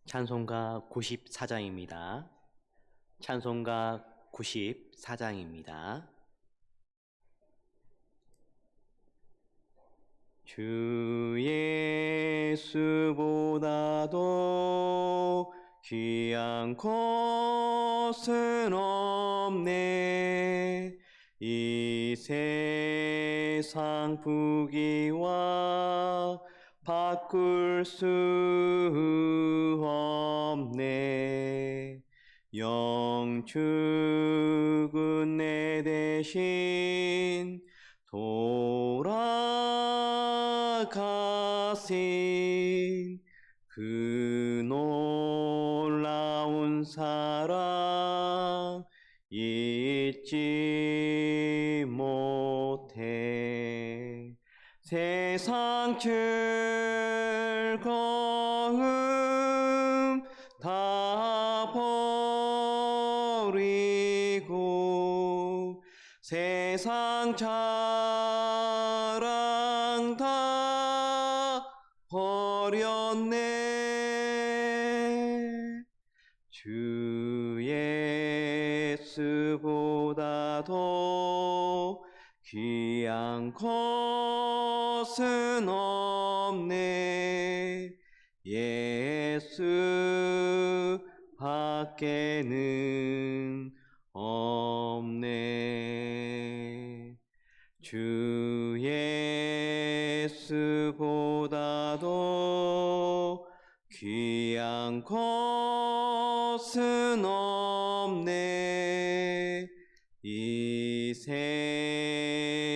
찬송가 94장입니다. 찬송가 94장입니다. 주 예수보다도 귀한 것은 없네. 이 세상 부귀와 바꿀 수 없네. 영축은 내 대신 돌아가신 그 놀라운 사랑 잊지 못해. 세상 즐거움 다 버리고 세상 자랑 다 버렸네. 주 예수보다도 귀한 것은 없네. 예수 밖에는 없네. 주 예수보다도 귀한 것은 없네. 이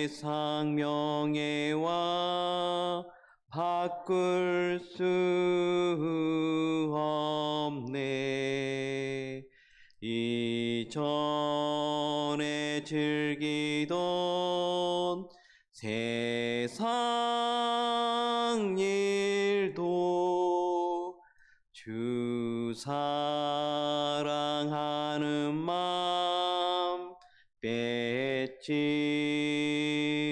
세상 명예와 바꿀 수 없네. 이전에 즐기던 세상 일도 주 사랑하는 마음 뺏지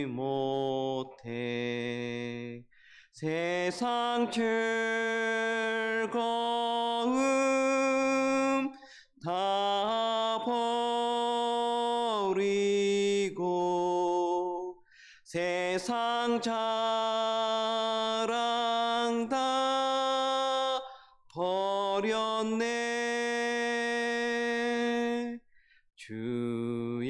못해. 세상 즐거움 다 버리고 세상 자랑 다 버렸네. 주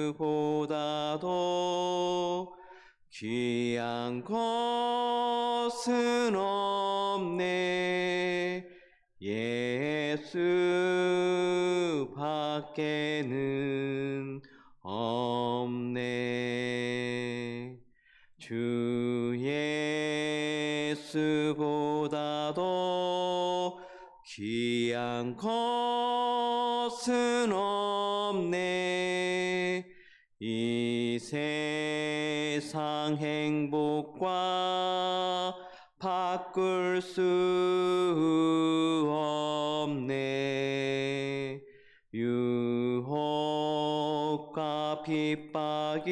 예수보다도 귀한 것은 없네. 예수 밖에는 없네. 주 예수보다도 귀한 것은 없네. 이 세상 행복과 바꿀 수 없네. 유혹과 핍박이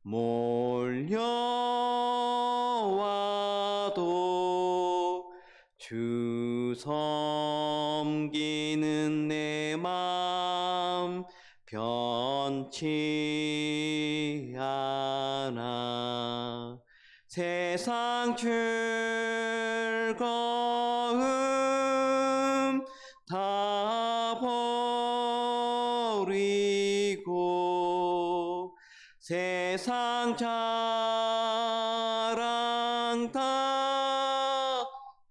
몰려와도 주 섬기는 내 맘 변치 않아. 세상 즐거움 다 버리고 세상 자랑 다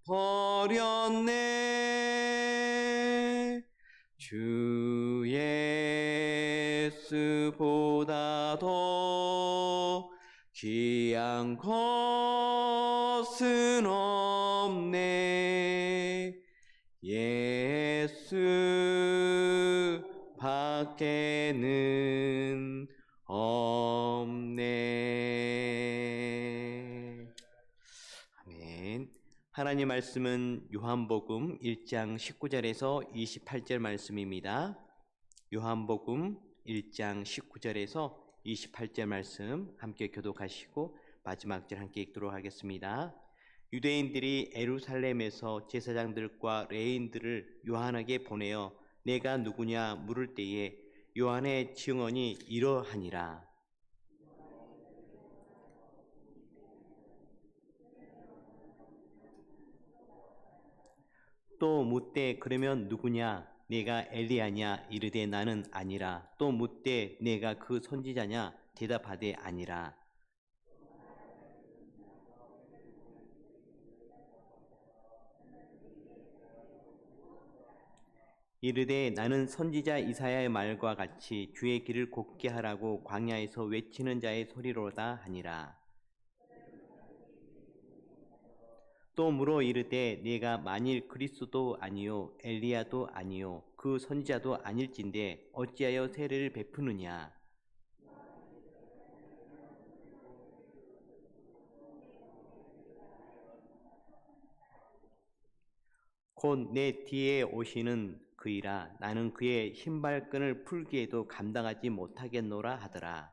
버렸네. 주 예수보다도 귀한 것은 없네. 예수 밖에는 없네. 아멘. 하나님 말씀은 요한복음 1장 19절에서 28절 말씀입니다. 요한복음 1장 19절에서 28절 말씀 함께 교독하시고 마지막 절 함께 읽도록 하겠습니다. 유대인들이 예루살렘에서 제사장들과 레인들을 요한에게 보내어 내가 누구냐 물을 때에 요한의 증언이 이러하니라. 또 묻되 그러면 누구냐 내가 엘리야냐 이르되 나는 아니라. 또 묻되 내가 그 선지자냐 대답하되 아니라. 이르되 나는 선지자 이사야의 말과 같이 주의 길을 곱게 하라고 광야에서 외치는 자의 소리로다 하니라. 또 물어 이르되 내가 만일 그리스도도 아니요 엘리야도 아니요 그 선지자도 아닐진데 어찌하여 세례를 베푸느냐. 곧 내 뒤에 오시는 그이라. 나는 그의 신발끈을 풀기에도 감당하지 못하겠노라 하더라.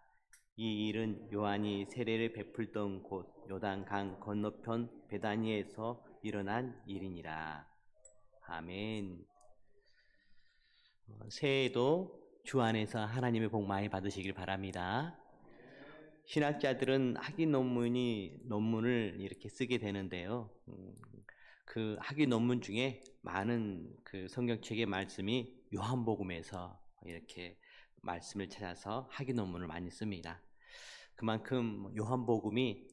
이 일은 요한이 세례를 베풀던 곳 요단강 건너편 베다니에서 일어난 일이니라. 아멘. 새해에도 주 안에서 하나님의 복 많이 받으시길 바랍니다. 신학자들은 학위 논문을 이렇게 쓰게 되는데요. 그 학위 논문 중에 많은 그 성경책의 말씀이 요한복음에서 이렇게 말씀을 찾아서 학위 논문을 많이 씁니다. 그만큼 요한복음이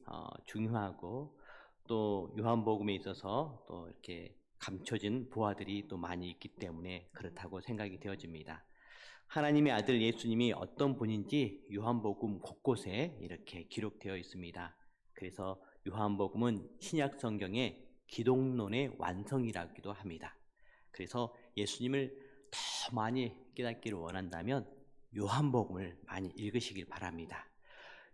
중요하고 또 요한복음에 있어서 또 이렇게 감춰진 부하들이 또 많이 있기 때문에 그렇다고 생각이 되어집니다. 하나님의 아들 예수님이 어떤 분인지 요한복음 곳곳에 이렇게 기록되어 있습니다. 그래서 요한복음은 신약 성경의 기독론의 완성이라기도 합니다. 그래서 예수님을 더 많이 깨닫기를 원한다면 요한복음을 많이 읽으시길 바랍니다.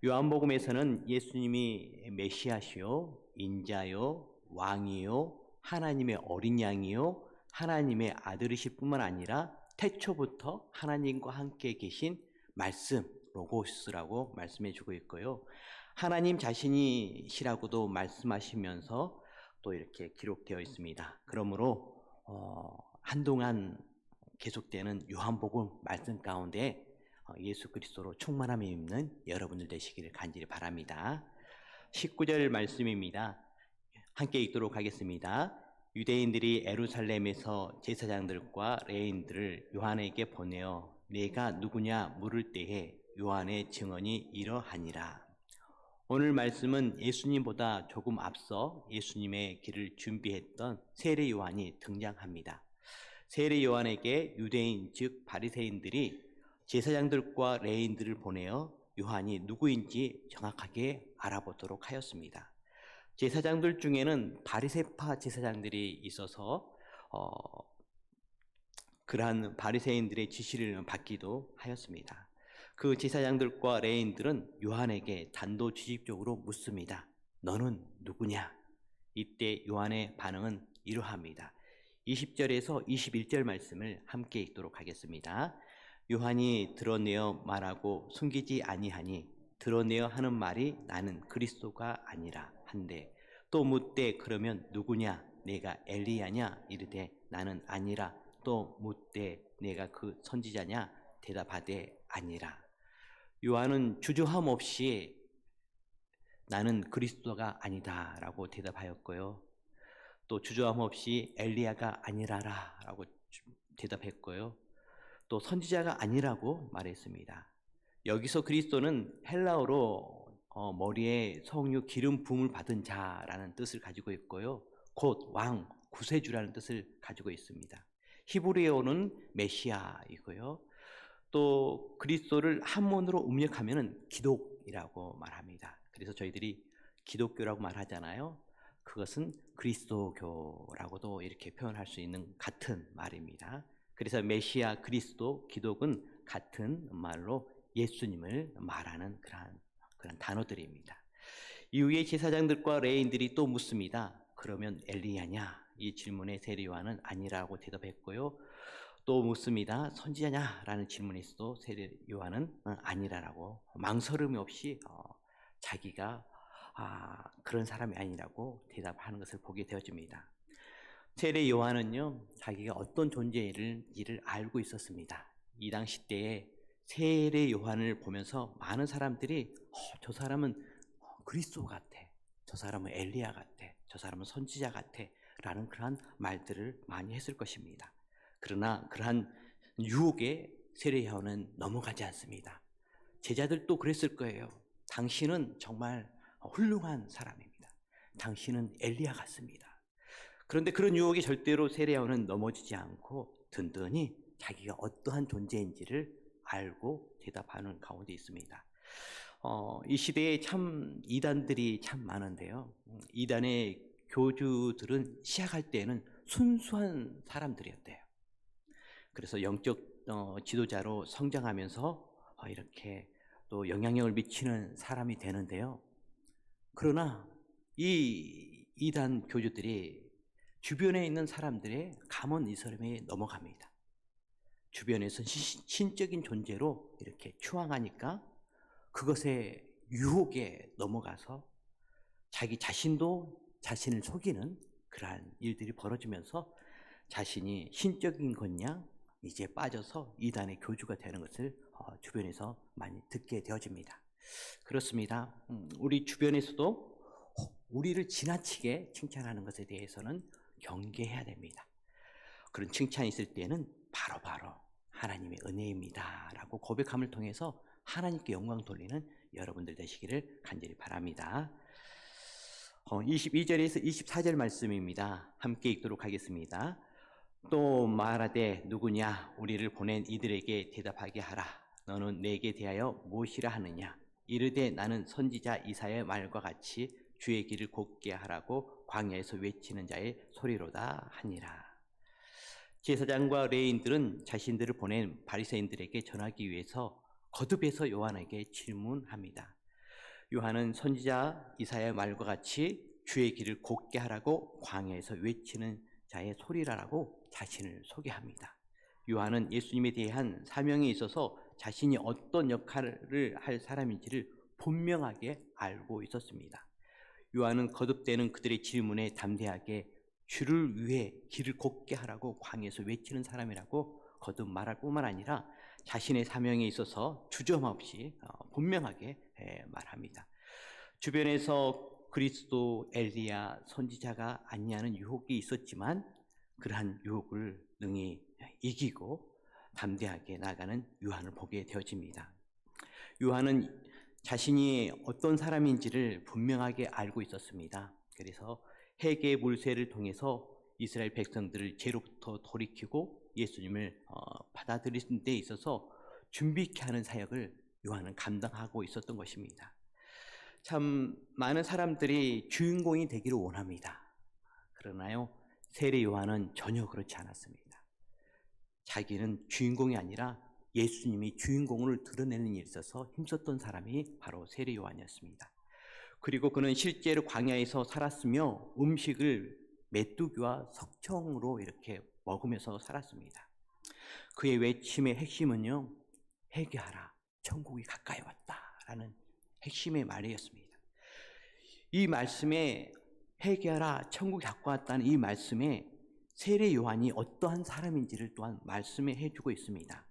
요한복음에서는 예수님이 메시아시요, 인자요, 왕이요, 하나님의 어린 양이요, 하나님의 아들이실 뿐만 아니라 태초부터 하나님과 함께 계신 말씀, 로고스라고 말씀해 주고 있고요. 하나님 자신이시라고도 말씀하시면서 또 이렇게 기록되어 있습니다. 그러므로 한동안 계속되는 요한복음 말씀 가운데 예수 그리스도로 충만함이 있는 여러분들 되시기를 간절히 바랍니다. 19절 말씀입니다. 함께 읽도록 하겠습니다. 유대인들이 예루살렘에서 제사장들과 레인들을 요한에게 보내어 내가 누구냐 물을 때에 요한의 증언이 이러하니라. 오늘 말씀은 예수님보다 조금 앞서 예수님의 길을 준비했던 세례 요한이 등장합니다. 세례 요한에게 유대인 즉 바리새인들이 제사장들과 레인들을 보내어 요한이 누구인지 정확하게 알아보도록 하였습니다. 제사장들 중에는 바리새파 제사장들이 있어서 그러한 바리새인들의 지시를 받기도 하였습니다. 그 제사장들과 레인들은 요한에게 단도직입적으로 묻습니다. 너는 누구냐? 이때 요한의 반응은 이러합니다. 20절에서 21절 말씀을 함께 읽도록 하겠습니다. 요한이 드러내어 말하고 숨기지 아니하니 드러내어 하는 말이 나는 그리스도가 아니라 한데 또 묻되 그러면 누구냐? 내가 엘리야냐? 이르되 나는 아니라. 또 묻되 내가 그 선지자냐? 대답하되 아니라. 요한은 주저함 없이 나는 그리스도가 아니다 라고 대답하였고요. 또 주저함 없이 엘리야가 아니라라 라고 대답했고요. 또 선지자가 아니라고 말했습니다. 여기서 그리스도는 헬라어로 머리에 성류 기름 부음을 받은 자라는 뜻을 가지고 있고요. 곧 왕, 구세주라는 뜻을 가지고 있습니다. 히브리어는 메시아이고요. 또 그리스도를 한문으로 음력하면 기독이라고 말합니다. 그래서 저희들이 기독교라고 말하잖아요. 그것은 그리스도교라고도 이렇게 표현할 수 있는 같은 말입니다. 그래서 메시아, 그리스도, 기독은 같은 말로 예수님을 말하는 그런 단어들입니다. 이후에 제사장들과 레인들이 또 묻습니다. 그러면 엘리야냐? 이 질문에 세례 요한은 아니라고 대답했고요. 또 묻습니다. 선지자냐? 라는 질문에서도 세례 요한은 아니라라고 망설임이 없이 자기가 그런 사람이 아니라고 대답하는 것을 보게 되어집니다. 세례 요한은요, 자기가 어떤 존재인지를 알고 있었습니다. 이 당시 때에 세례 요한을 보면서 많은 사람들이 저 사람은 그리스도 같아, 저 사람은 엘리야 같아, 저 사람은 선지자 같아 라는 그러한 말들을 많이 했을 것입니다. 그러나 그러한 유혹에 세례 요한은 넘어가지 않습니다. 제자들도 그랬을 거예요. 당신은 정말 훌륭한 사람입니다. 당신은 엘리야 같습니다. 그런데 그런 유혹에 절대로 세례 요한은 넘어지지 않고 든든히 자기가 어떠한 존재인지를 알고 대답하는 가운데 있습니다. 이 시대에 참 이단들이 참 많은데요. 이단의 교주들은 시작할 때는 순수한 사람들이었대요. 그래서 영적 지도자로 성장하면서 이렇게 또 영향력을 미치는 사람이 되는데요. 그러나 이 이단 교주들이 주변에 있는 사람들의 감언 이설에 넘어갑니다. 주변에서 신적인 존재로 이렇게 추앙하니까 그것에 유혹에 넘어가서 자기 자신도 자신을 속이는 그러한 일들이 벌어지면서 자신이 신적인 것냥 이제 빠져서 이단의 교주가 되는 것을 주변에서 많이 듣게 되어집니다. 그렇습니다. 우리 주변에서도 우리를 지나치게 칭찬하는 것에 대해서는 경계해야 됩니다. 그런 칭찬이 있을 때는 바로바로 하나님의 은혜입니다 라고 고백함을 통해서 하나님께 영광 돌리는 여러분들 되시기를 간절히 바랍니다. 22절에서 24절 말씀입니다. 함께 읽도록 하겠습니다. 또 말하되 누구냐 우리를 보낸 이들에게 대답하게 하라. 너는 내게 대하여 무엇이라 하느냐. 이르되 나는 선지자 이사야의 말과 같이 주의 길을 곧게 하라고 광야에서 외치는 자의 소리로다 하니라. 제사장과 레위인들은 자신들을 보낸 바리새인들에게 전하기 위해서 거듭해서 요한에게 질문합니다. 요한은 선지자 이사야의 말과 같이 주의 길을 곧게 하라고 광야에서 외치는 자의 소리라라고 자신을 소개합니다. 요한은 예수님에 대한 사명에 있어서 자신이 어떤 역할을 할 사람인지를 분명하게 알고 있었습니다. 요한은 거듭되는 그들의 질문에 담대하게 주를 위해 길을 곧게 하라고 광야에서 외치는 사람이라고 거듭 말할 뿐만 아니라 자신의 사명에 있어서 주저없이 분명하게 말합니다. 주변에서 그리스도, 엘리야, 선지자가 아니냐는 유혹이 있었지만 그러한 유혹을 능히 이기고 담대하게 나가는 요한을 보게 되어집니다. 요한은 자신이 어떤 사람인지를 분명하게 알고 있었습니다. 그래서 회개 물세를 통해서 이스라엘 백성들을 죄로부터 돌이키고 예수님을 받아들이는 데 있어서 준비케 하는 사역을 요한은 감당하고 있었던 것입니다. 참 많은 사람들이 주인공이 되기를 원합니다. 그러나요, 세례 요한은 전혀 그렇지 않았습니다. 자기는 주인공이 아니라 예수님이 주인공을 드러내는 일에 있어서 힘썼던 사람이 바로 세례 요한이었습니다. 그리고 그는 실제로 광야에서 살았으며 음식을 메뚜기와 석청으로 이렇게 먹으면서 살았습니다. 그의 외침의 핵심은요, 회개하라, 천국이 가까이 왔다라는 핵심의 말이었습니다. 이 말씀에 회개하라, 천국이 가까이 왔다는 이 말씀에 세례 요한이 어떠한 사람인지를 또한 말씀해 해주고 있습니다.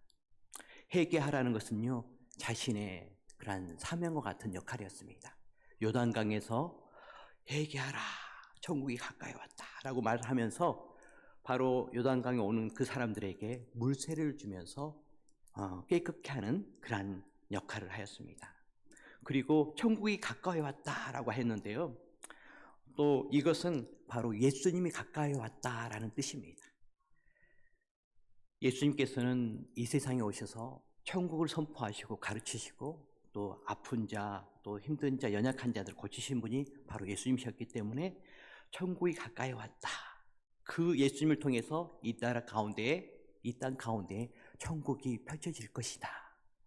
회개하라는 것은요, 자신의 그러한 사명과 같은 역할이었습니다. 요단강에서 회개하라, 천국이 가까이 왔다라고 말하면서 바로 요단강에 오는 그 사람들에게 물세를 주면서 깨끗게 하는 그러한 역할을 하였습니다. 그리고 천국이 가까이 왔다라고 했는데요, 또 이것은 바로 예수님이 가까이 왔다라는 뜻입니다. 예수님께서는 이 세상에 오셔서 천국을 선포하시고 가르치시고 또 아픈 자, 또 힘든 자, 연약한 자들 고치신 분이 바로 예수님이셨기 때문에 천국이 가까이 왔다. 그 예수님을 통해서 이 땅 가운데에 천국이 펼쳐질 것이다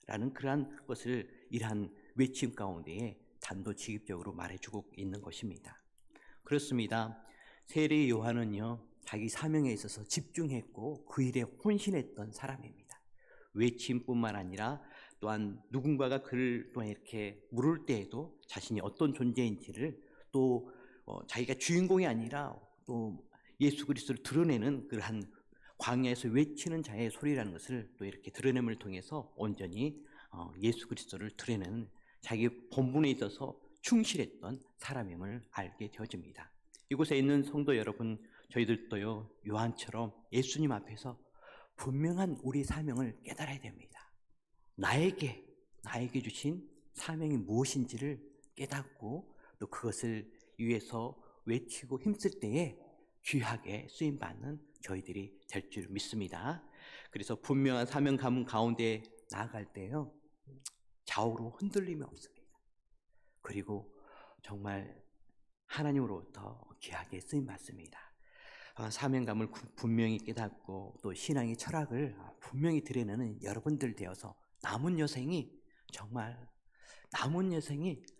라는 그러한 것을 이러한 외침 가운데에 단도직입적으로 말해주고 있는 것입니다. 그렇습니다. 세례 요한은요, 자기 사명에 있어서 집중했고 그 일에 혼신했던 사람입니다. 외침뿐만 아니라 또한 누군가가 그를 또한 이렇게 물을 때에도 자신이 어떤 존재인지를 또 자기가 주인공이 아니라 또 예수 그리스도를 드러내는 그러한 광야에서 외치는 자의 소리라는 것을 또 이렇게 드러냄을 통해서 온전히 예수 그리스도를 드러내는 자기 본분에 있어서 충실했던 사람임을 알게 되어집니다. 이곳에 있는 성도 여러분, 저희들도요 요한처럼 예수님 앞에서 분명한 우리 사명을 깨달아야 됩니다. 나에게 주신 사명이 무엇인지를 깨닫고 또 그것을 위해서 외치고 힘쓸 때에 귀하게 쓰임받는 저희들이 될 줄 믿습니다. 그래서 분명한 사명 가운데 나아갈 때요 좌우로 흔들림이 없습니다. 그리고 정말 하나님으로부터 귀하게 쓰임받습니다. 사명감을 분명히 깨닫고 또 신앙의 철학을 분명히 드러내는 여러분들 되어서 남은 여생이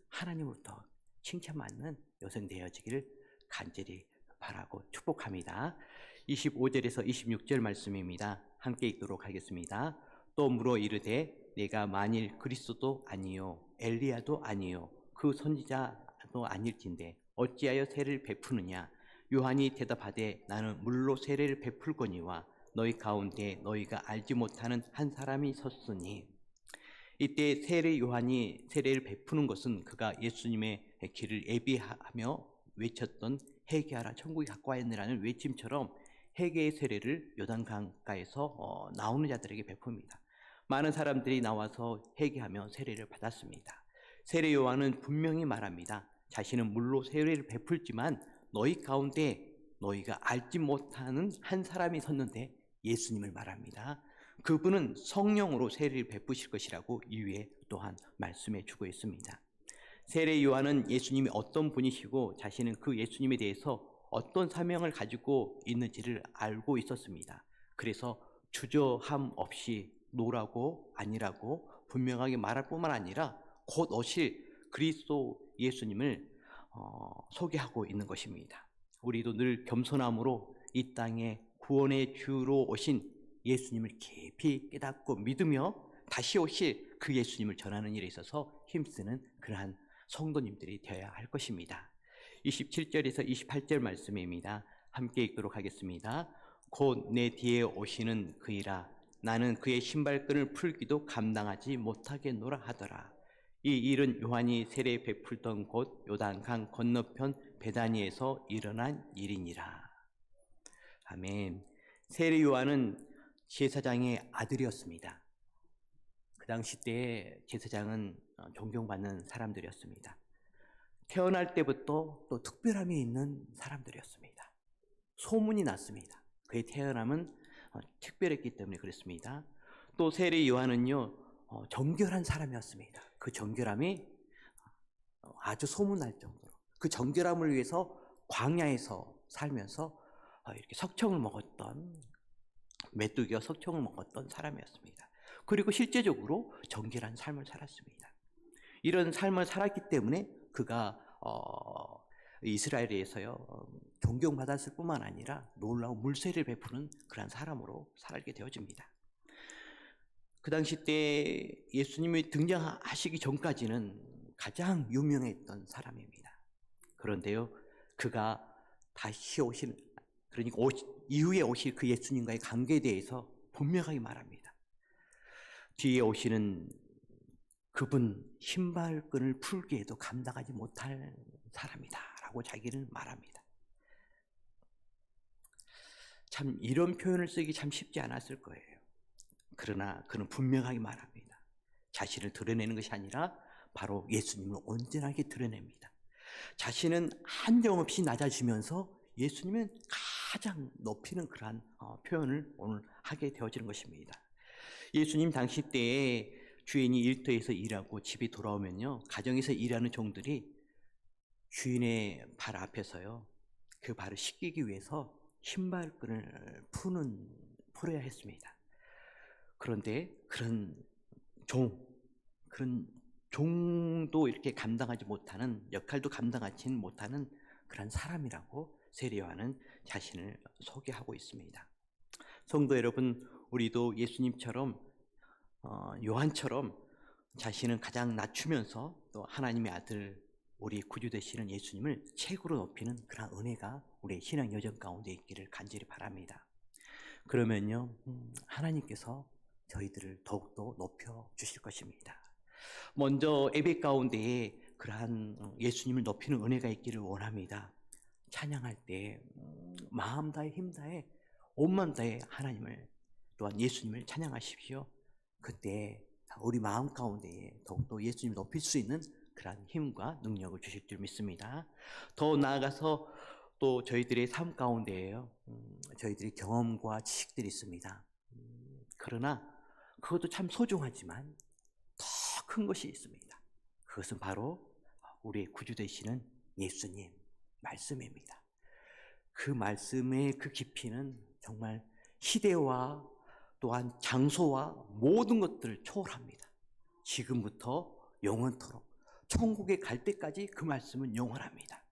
하나님으로부터 칭찬받는 여생 되어지기를 간절히 바라고 축복합니다. 25절에서 26절 말씀입니다. 함께 읽도록 하겠습니다. 또 물어 이르되 내가 만일 그리스도도 아니요 엘리야도 아니요 그 선지자도 아닐진데 어찌하여 세례를 베푸느냐. 요한이 대답하되 나는 물로 세례를 베풀거니와 너희 가운데 너희가 알지 못하는 한 사람이 섰으니. 이때 세례 요한이 세례를 베푸는 것은 그가 예수님의 길을 예비하며 외쳤던 회개하라 천국이 가까웠느라는 외침처럼 회개의 세례를 요단강가에서 나오는 자들에게 베풉니다. 많은 사람들이 나와서 회개하며 세례를 받았습니다. 세례 요한은 분명히 말합니다. 자신은 물로 세례를 베풀지만 너희 가운데 너희가 알지 못하는 한 사람이 섰는데 예수님을 말합니다. 그분은 성령으로 세례를 베푸실 것이라고 이후에 또한 말씀해 주고 있습니다. 세례 요한은 예수님이 어떤 분이시고 자신은 그 예수님에 대해서 어떤 사명을 가지고 있는지를 알고 있었습니다. 그래서 주저함 없이 노라고 아니라고 분명하게 말할 뿐만 아니라 곧 오실 그리스도 예수님을 소개하고 있는 것입니다. 우리도 늘 겸손함으로 이 땅에 구원의 주로 오신 예수님을 깊이 깨닫고 믿으며 다시 오실 그 예수님을 전하는 일에 있어서 힘쓰는 그러한 성도님들이 되어야 할 것입니다. 27절에서 28절 말씀입니다. 함께 읽도록 하겠습니다. 곧 내 뒤에 오시는 그이라 나는 그의 신발끈을 풀기도 감당하지 못하겠노라 하더라. 이 일은 요한이 세례 베풀던 곳 요단강 건너편 베다니에서 일어난 일이니라. 아멘. 세례 요한은 제사장의 아들이었습니다. 그 당시 때에 제사장은 존경받는 사람들이었습니다. 태어날 때부터 또 특별함이 있는 사람들이었습니다. 소문이 났습니다. 그의 태어남은 특별했기 때문에 그렇습니다. 또 세례 요한은요 정결한 사람이었습니다. 그 정결함이 아주 소문날 정도로 그 정결함을 위해서 광야에서 살면서 이렇게 석청을 먹었던 메뚜기와 석청을 먹었던 사람이었습니다. 그리고 실제적으로 정결한 삶을 살았습니다. 이런 삶을 살았기 때문에 그가 이스라엘에서요 존경받았을 뿐만 아니라 놀라운 물세를 베푸는 그런 사람으로 살게 되어집니다. 그 당시 때 예수님이 등장하시기 전까지는 가장 유명했던 사람입니다. 그런데요 그가 다시 오실 그러니까 이후에 오실 그 예수님과의 관계에 대해서 분명하게 말합니다. 뒤에 오시는 그분 신발끈을 풀기에도 감당하지 못할 사람이다 라고 자기는 말합니다. 참 이런 표현을 쓰기 참 쉽지 않았을 거예요. 그러나 그는 분명하게 말합니다. 자신을 드러내는 것이 아니라 바로 예수님을 온전하게 드러냅니다. 자신은 한정없이 낮아지면서 예수님은 가장 높이는 그러한 표현을 오늘 하게 되어지는 것입니다. 예수님 당시 때에 주인이 일터에서 일하고 집에 돌아오면요 가정에서 일하는 종들이 주인의 발 앞에서요 그 발을 씻기기 위해서 신발끈을 풀어야 했습니다. 그런데 그런 종도 이렇게 감당하지 못하는 역할도 감당하지 못하는 그런 사람이라고 세례 요한은 자신을 소개하고 있습니다. 성도 여러분, 우리도 예수님처럼 요한처럼 자신은 가장 낮추면서 또 하나님의 아들 우리 구주 되시는 예수님을 최고로 높이는 그런 은혜가 우리의 신앙 여정 가운데 있기를 간절히 바랍니다. 그러면요, 하나님께서 저희들을 더욱더 높여 주실 것입니다. 먼저 예배 가운데에 그러한 예수님을 높이는 은혜가 있기를 원합니다. 찬양할 때 마음 다해 힘 다해 온맘 다해 하나님을 또한 예수님을 찬양하십시오. 그때 우리 마음 가운데에 더욱더 예수님을 높일 수 있는 그러한 힘과 능력을 주실 줄 믿습니다. 더 나아가서 또 저희들의 삶 가운데에요, 저희들의 경험과 지식들이 있습니다. 그러나 그것도 참 소중하지만 더 큰 것이 있습니다. 그것은 바로 우리의 구주 되시는 예수님 말씀입니다. 그 말씀의 그 깊이는 정말 시대와 또한 장소와 모든 것들을 초월합니다. 지금부터 영원토록 천국에 갈 때까지 그 말씀은 영원합니다.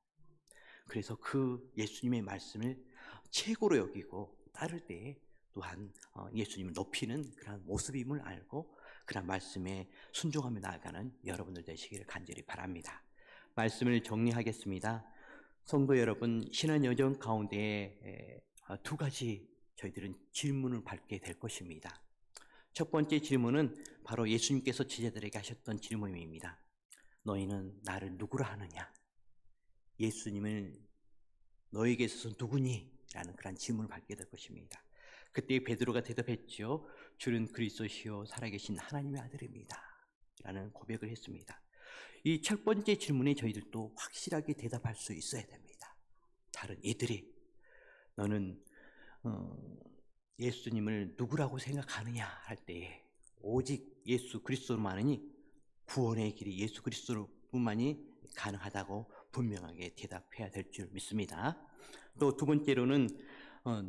그래서 그 예수님의 말씀을 최고로 여기고 따를 때에 또한 예수님을 높이는 그런 모습임을 알고 그런 말씀에 순종하며 나아가는 여러분들 되시기를 간절히 바랍니다. 말씀을 정리하겠습니다. 성도 여러분, 신앙 여정 가운데 두 가지 저희들은 질문을 받게 될 것입니다. 첫 번째 질문은 바로 예수님께서 제자들에게 하셨던 질문입니다. 너희는 나를 누구라 하느냐? 예수님을 너에게 있어서 누구니? 라는 그런 질문을 받게 될 것입니다. 그때 베드로가 대답했죠. 주는 그리스도시요 살아계신 하나님의 아들입니다. 라는 고백을 했습니다. 이 첫 번째 질문에 저희들도 확실하게 대답할 수 있어야 됩니다. 다른 이들이 너는 예수님을 누구라고 생각하느냐 할 때에 오직 예수 그리스도만이 구원의 길이 예수 그리스도뿐만이 가능하다고 분명하게 대답해야 될 줄 믿습니다. 또 두 번째로는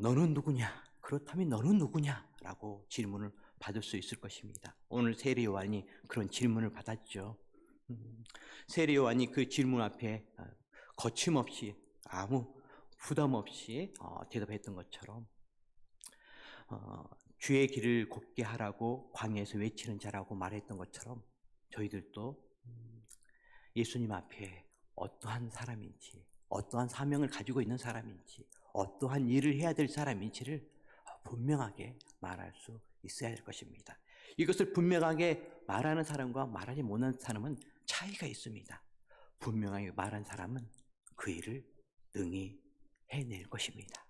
너는 누구냐? 그렇다면 너는 누구냐? 라고 질문을 받을 수 있을 것입니다. 오늘 세례 요한이 그런 질문을 받았죠. 세례 요한이 그 질문 앞에 거침없이 아무 부담 없이 대답했던 것처럼 주의 길을 곱게 하라고 광야에서 외치는 자라고 말했던 것처럼 저희들도 예수님 앞에 어떠한 사람인지, 어떠한 사명을 가지고 있는 사람인지, 어떠한 일을 해야 될 사람인지를 분명하게 말할 수 있어야 할 것입니다. 이것을 분명하게 말하는 사람과 말하지 못하는 사람은 차이가 있습니다. 분명하게 말한 사람은 그 일을 능히 해낼 것입니다.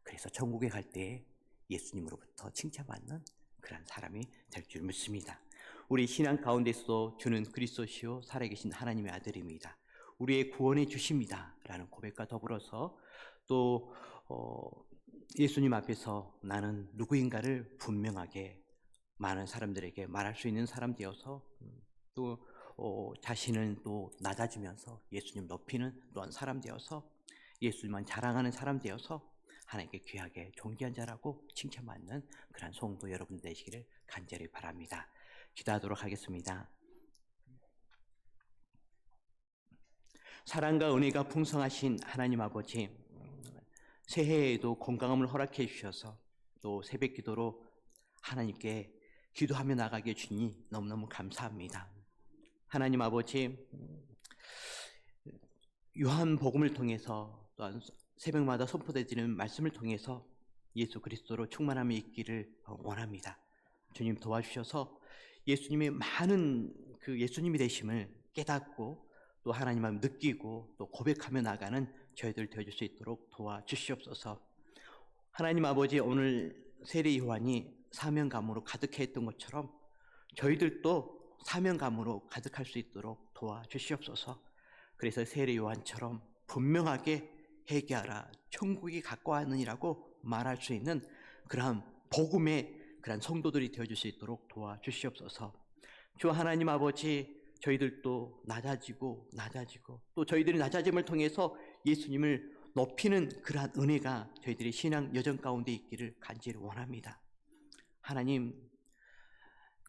그래서 천국에 갈 때 예수님으로부터 칭찬받는 그런 사람이 될 줄 믿습니다. 우리 신앙 가운데서도 주는 그리스도시요 살아계신 하나님의 아들입니다. 우리의 구원해 주십니다. 라는 고백과 더불어서 또 예수님 앞에서 나는 누구인가를 분명하게 많은 사람들에게 말할 수 있는 사람 되어서 또 자신을 또 낮아지면서 예수님 높이는 또한 사람 되어서 예수님만 자랑하는 사람 되어서 하나님께 귀하게 존귀한 자라고 칭찬받는 그런 성도 여러분 되시기를 간절히 바랍니다. 기도하도록 하겠습니다. 사랑과 은혜가 풍성하신 하나님 아버지, 새해에도 건강함을 허락해 주셔서 또 새벽 기도로 하나님께 기도하며 나가게 주니 너무너무 감사합니다. 하나님 아버지, 요한복음을 통해서 또한 새벽마다 선포되어지는 말씀을 통해서 예수 그리스도로 충만함이 있기를 원합니다. 주님 도와주셔서 예수님의 많은 그 예수님이 되심을 깨닫고 또 하나님 마음 느끼고 또 고백하며 나가는 저희들 되어줄 수 있도록 도와주시옵소서. 하나님 아버지, 오늘 세례 요한이 사명감으로 가득했던 것처럼 저희들도 사명감으로 가득할 수 있도록 도와주시옵소서. 그래서 세례 요한처럼 분명하게 회개하라 천국이 가까웠느니라고 말할 수 있는 그러한 복음의 그러한 성도들이 되어줄 수 있도록 도와주시옵소서. 주 하나님 아버지, 저희들도 낮아지고 또 저희들이 낮아짐을 통해서 예수님을 높이는 그러한 은혜가 저희들의 신앙 여정 가운데 있기를 간절히 원합니다. 하나님,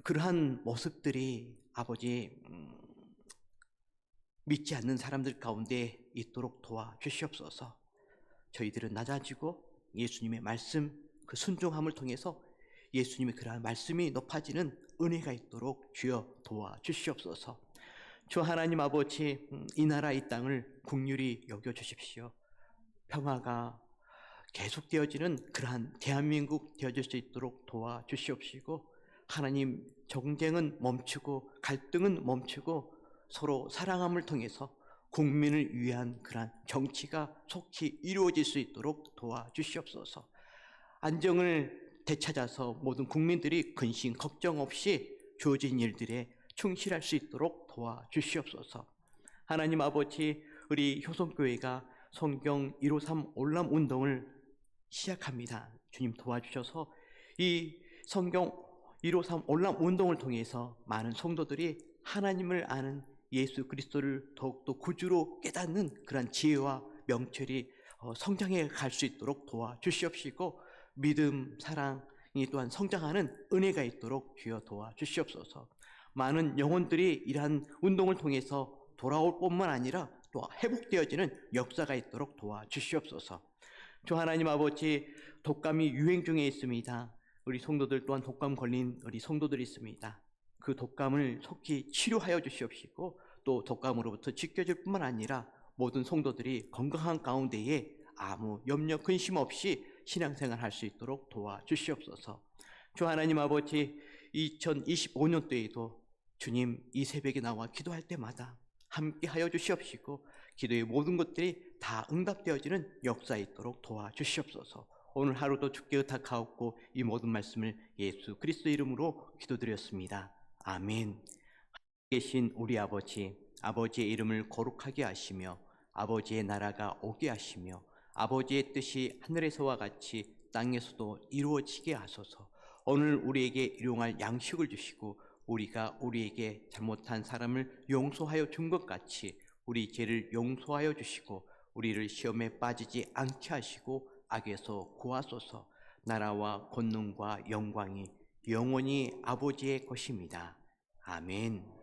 그러한 모습들이 아버지 믿지 않는 사람들 가운데 있도록 도와주시옵소서. 저희들은 낮아지고 예수님의 말씀 그 순종함을 통해서 예수님의 그러한 말씀이 높아지는 은혜가 있도록 주여 도와주시옵소서. 주 하나님 아버지, 이 나라 이 땅을 긍휼히 여겨주십시오. 평화가 계속되어지는 그러한 대한민국 되어질 수 있도록 도와주시옵시고, 하나님, 정쟁은 멈추고 갈등은 멈추고 서로 사랑함을 통해서 국민을 위한 그러한 정치가 속히 이루어질 수 있도록 도와주시옵소서. 안정을 되찾아서 모든 국민들이 근심 걱정 없이 주어진 일들에 충실할 수 있도록 도와주시옵소서. 하나님 아버지, 우리 효성교회가 성경 153 올람 운동을 시작합니다. 주님 도와주셔서 이 성경 153 올람 운동을 통해서 많은 성도들이 하나님을 아는 예수 그리스도를 더욱더 구주로 깨닫는 그런 지혜와 명철이 성장해 갈 수 있도록 도와주시옵시고, 믿음, 사랑이 또한 성장하는 은혜가 있도록 주여 도와주시옵소서. 많은 영혼들이 이러한 운동을 통해서 돌아올 뿐만 아니라 또 회복되어지는 역사가 있도록 도와주시옵소서. 주 하나님 아버지, 독감이 유행 중에 있습니다. 우리 성도들 또한 독감 걸린 우리 성도들이 있습니다. 그 독감을 속히 치료하여 주시옵시고, 또 독감으로부터 지켜줄 뿐만 아니라 모든 성도들이 건강한 가운데에 아무 염려 근심 없이 신앙생활 할 수 있도록 도와주시옵소서. 주 하나님 아버지, 2025년도에도 주님 이 새벽에 나와 기도할 때마다 함께 하여 주시옵시고, 기도의 모든 것들이 다 응답되어지는 역사 있도록 도와주시옵소서. 오늘 하루도 주께 의탁하옵고 이 모든 말씀을 예수 그리스도 이름으로 기도드렸습니다. 아멘. 계신 우리 아버지, 아버지의 이름을 거룩하게 하시며 아버지의 나라가 오게 하시며 아버지의 뜻이 하늘에서와 같이 땅에서도 이루어지게 하소서. 오늘 우리에게 일용할 양식을 주시고 우리가 우리에게 잘못한 사람을 용서하여 준 것 같이 우리 죄를 용서하여 주시고 우리를 시험에 빠지지 않게 하시고 악에서 구하소서. 나라와 권능과 영광이 영원히 아버지의 것입니다. 아멘.